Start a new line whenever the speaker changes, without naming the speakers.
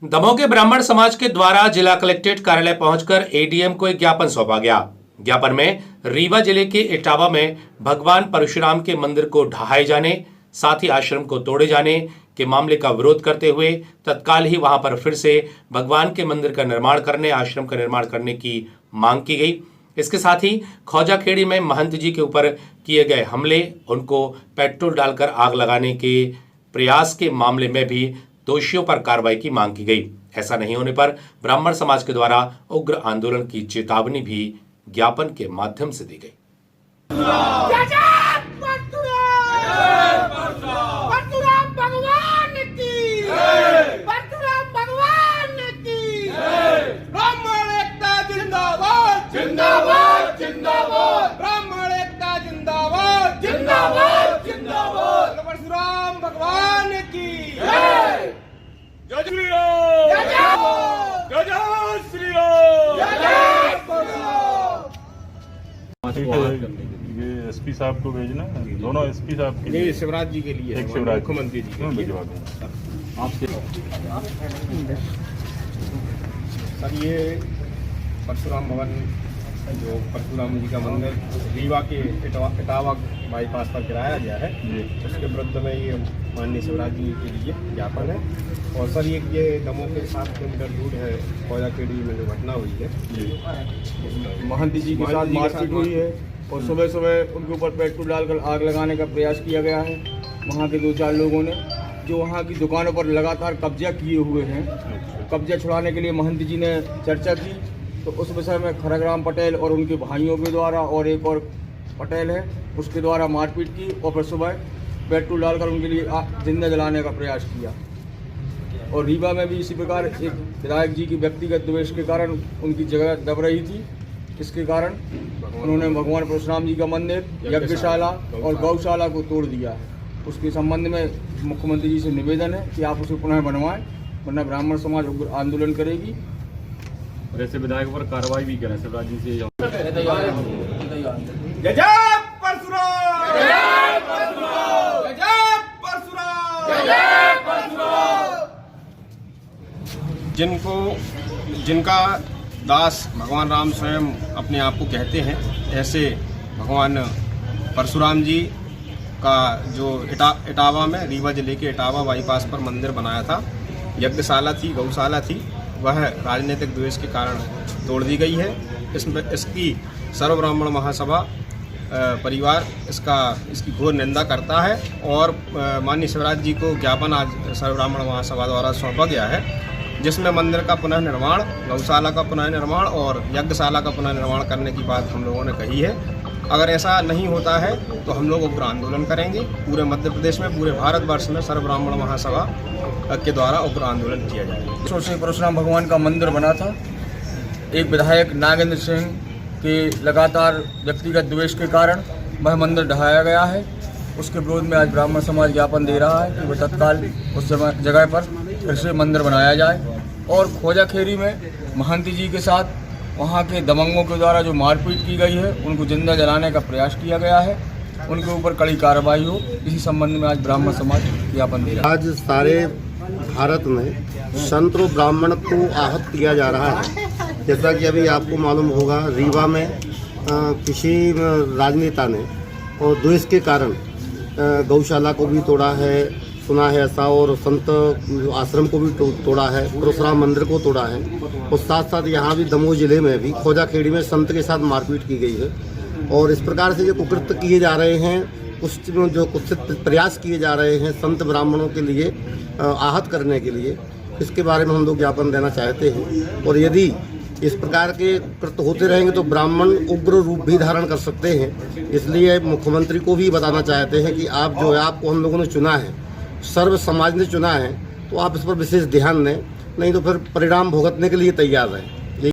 दमोह के ब्राह्मण समाज के द्वारा जिला कलेक्ट्रेट कार्यालय पहुंचकर एडीएम को एक ज्ञापन सौंपा गया। ज्ञापन में रीवा जिले के इटावा में भगवान परशुराम के मंदिर को ढहाए जाने, साथ ही आश्रम को तोड़े जाने के मामले का विरोध करते हुए तत्काल ही वहां पर फिर से भगवान के मंदिर का निर्माण करने, आश्रम का निर्माण करने की मांग की गई। इसके साथ ही खौजाखेड़ी में महंत जी के ऊपर किए गए हमले, उनको पेट्रोल डालकर आग लगाने के प्रयास के मामले में भी दोषियों पर कार्रवाई की मांग की गई। ऐसा नहीं होने पर ब्राह्मण समाज के द्वारा उग्र आंदोलन की चेतावनी भी ज्ञापन के माध्यम से दी गई।
ब्राह्मण एकता जिंदाबाद जिंदाबाद जिंदाबाद। परशुराम भगवान की जय। जय श्री राम, जय जय श्री राम, जय
ये एसपी साहब को भेजना, दोनों एसपी साहब के लिए,
शिवराज जी के लिए,
एक शिवराज
मुख्यमंत्री जी के
भिजवा दूंगा आपके।
सर ये परशुराम भवन जो परशुराम जी का मंदिर रीवा के इटावा बाईपास पर गिराया गया है, उसके विरुद्ध में ये माननीय शिवराज जी के लिए ज्ञापन है। और सर ये दमोह के 7 किलोमीटर दूर है खौजाखेड़ी में जो घटना हुई है,
महंत जी के साथ मारपीट हुई है और सुबह सुबह उनके ऊपर पेट्रोल डालकर आग लगाने का प्रयास किया गया है। वहाँ के 2-4 लोगों ने जो वहाँ की दुकानों पर लगातार कब्जा किए हुए हैं, कब्जा छुड़ाने के लिए महंत जी ने चर्चा की, तो उस विषय में खरगराम पटेल और उनके भाइयों के द्वारा और एक और पटेल है उसके द्वारा मारपीट की और फिर सुबह पेट्रोल डालकर उनके लिए जिंदा जलाने का प्रयास किया। और रीवा में भी इसी प्रकार एक विधायक जी की व्यक्तिगत द्वेष के कारण उनकी जगह दब रही थी। इसके कारण उन्होंने भगवान परशुराम जी का मंदिर, यज्ञशाला और गौशाला को तोड़ दिया है। उसके संबंध में मुख्यमंत्री जी से निवेदन है कि आप उसे पुनः बनवाएं, वरना ब्राह्मण समाज उग्र आंदोलन करेगी।
और ऐसे विधायक पर कार्रवाई भी करें शिवराज जी से।
जय जय परशुराम, जय परशुराम, जय परशुराम, जय परशुराम। जिनका दास भगवान राम स्वयं अपने आप को कहते हैं, ऐसे भगवान परशुराम जी का जो इटावा में, रीवा जिले के इटावा बाईपास पर मंदिर बनाया था, यज्ञशाला थी, गौशाला थी, वह राजनीतिक द्वेष के कारण तोड़ दी गई है। इसकी सर्व ब्राह्मण महासभा परिवार इसकी घोर निंदा करता है और माननीय शिवराज जी को ज्ञापन आज सर्व ब्राह्मण महासभा द्वारा सौंपा गया है, जिसमें मंदिर का पुनः निर्माण, गौशाला का पुनः निर्माण और यज्ञशाला का पुनः निर्माण करने की बात हम लोगों ने कही है। अगर ऐसा नहीं होता है तो हम लोग उग्र आंदोलन करेंगे। पूरे मध्य प्रदेश में, पूरे भारतवर्ष में सर्व ब्राह्मण महासभा के द्वारा उग्र आंदोलन किया जाएगा।
से परशुराम भगवान का मंदिर बना था, एक विधायक नागेंद्र सिंह के लगातार व्यक्तिगत द्वेष के कारण वह मंदिर ढहाया गया है। उसके विरोध में आज ब्राह्मण समाज ज्ञापन दे रहा है कि वह तत्काल उस जगह पर फिर से मंदिर बनाया जाए। और खौजाखेड़ी में महंत जी के साथ वहाँ के दबंगों के द्वारा जो मारपीट की गई है, उनको जिंदा जलाने का प्रयास किया गया है, उनके ऊपर कड़ी कार्रवाई हो, इसी संबंध में आज ब्राह्मण समाज ज्ञापन दे रहा है।
आज सारे भारत में संत और ब्राह्मण को आहत किया जा रहा है। जैसा कि अभी आपको मालूम होगा, रीवा में किसी राजनेता ने और द्वेष के कारण गौशाला को भी तोड़ा है, सुना है ऐसा, और संत आश्रम को भी तोड़ा है, परशुराम मंदिर को तोड़ा है। और साथ साथ यहाँ भी दमोह जिले में भी खौजाखेड़ी में संत के साथ मारपीट की गई है। और इस प्रकार से जो कुकृत्य किए जा रहे हैं, जो कुछ प्रयास किए जा रहे हैं संत ब्राह्मणों के लिए आहत करने के लिए, इसके बारे में हम लोग ज्ञापन देना चाहते हैं। और यदि इस प्रकार के कृत्य होते रहेंगे तो ब्राह्मण उग्र रूप भी धारण कर सकते हैं। इसलिए मुख्यमंत्री को भी बताना चाहते हैं कि आप जो है, आपको हम लोगों ने चुना है, सर्व समाज ने चुना है, तो आप इस पर विशेष ध्यान दें, नहीं तो फिर परिणाम भुगतने के लिए तैयार रहें।